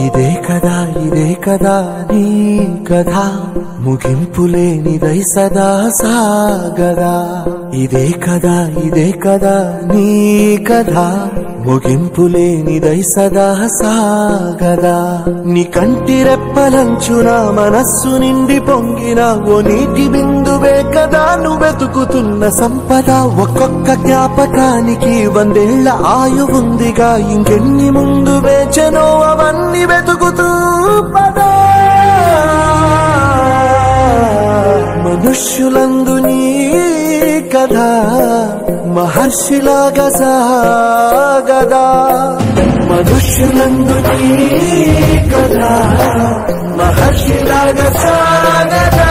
ఇదే కదా నీ కథ ముగింపులేనిదై సదా సాగదా ఇదే కదా నీ కథ ముగింపులేనిదై సదా సాగదా నీ కంటి రెప్పలంచున మనస్సు నిండి పొంగిన ఓ నీటి బిందువే కదా నువ్వెతుకుతున్న సంపద ఒక్కొక్క జ్ఞాపకానికి 100 ఏళ్ల ఆయువుందిగా ఇంకెన్ని ముందు వేచనో అవన్నీ వెతుకుతూ పదా మనుష్యులందు నీ కథ మహర్షిలాగా సాగదా మనుష్యులందు నీ కథ మహర్షిలాగా సాగదా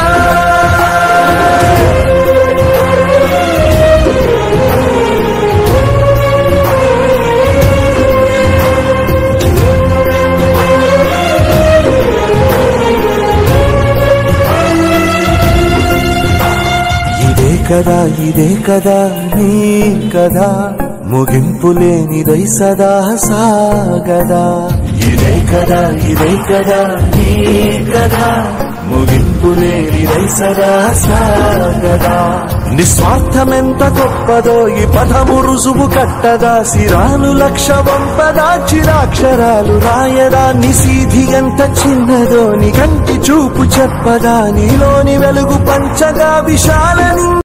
ఇదే కదా నీ కథ ముగింపులేనిదై సదా సాగదా ఇదే కదా నీ కథ ముగింపులేనిదై సదా సాగదా నిస్వార్థమెంత గొప్పదో ఈ పదము రుజువు కట్టదా సిరాలు లక్ష వంపదా చిరాక్షరాలు రాయదా నిశీధి ఎంత చిన్నదో నీ కంటి చూపు చెప్పదా నీలోని వెలుగు పంచగా విశాలని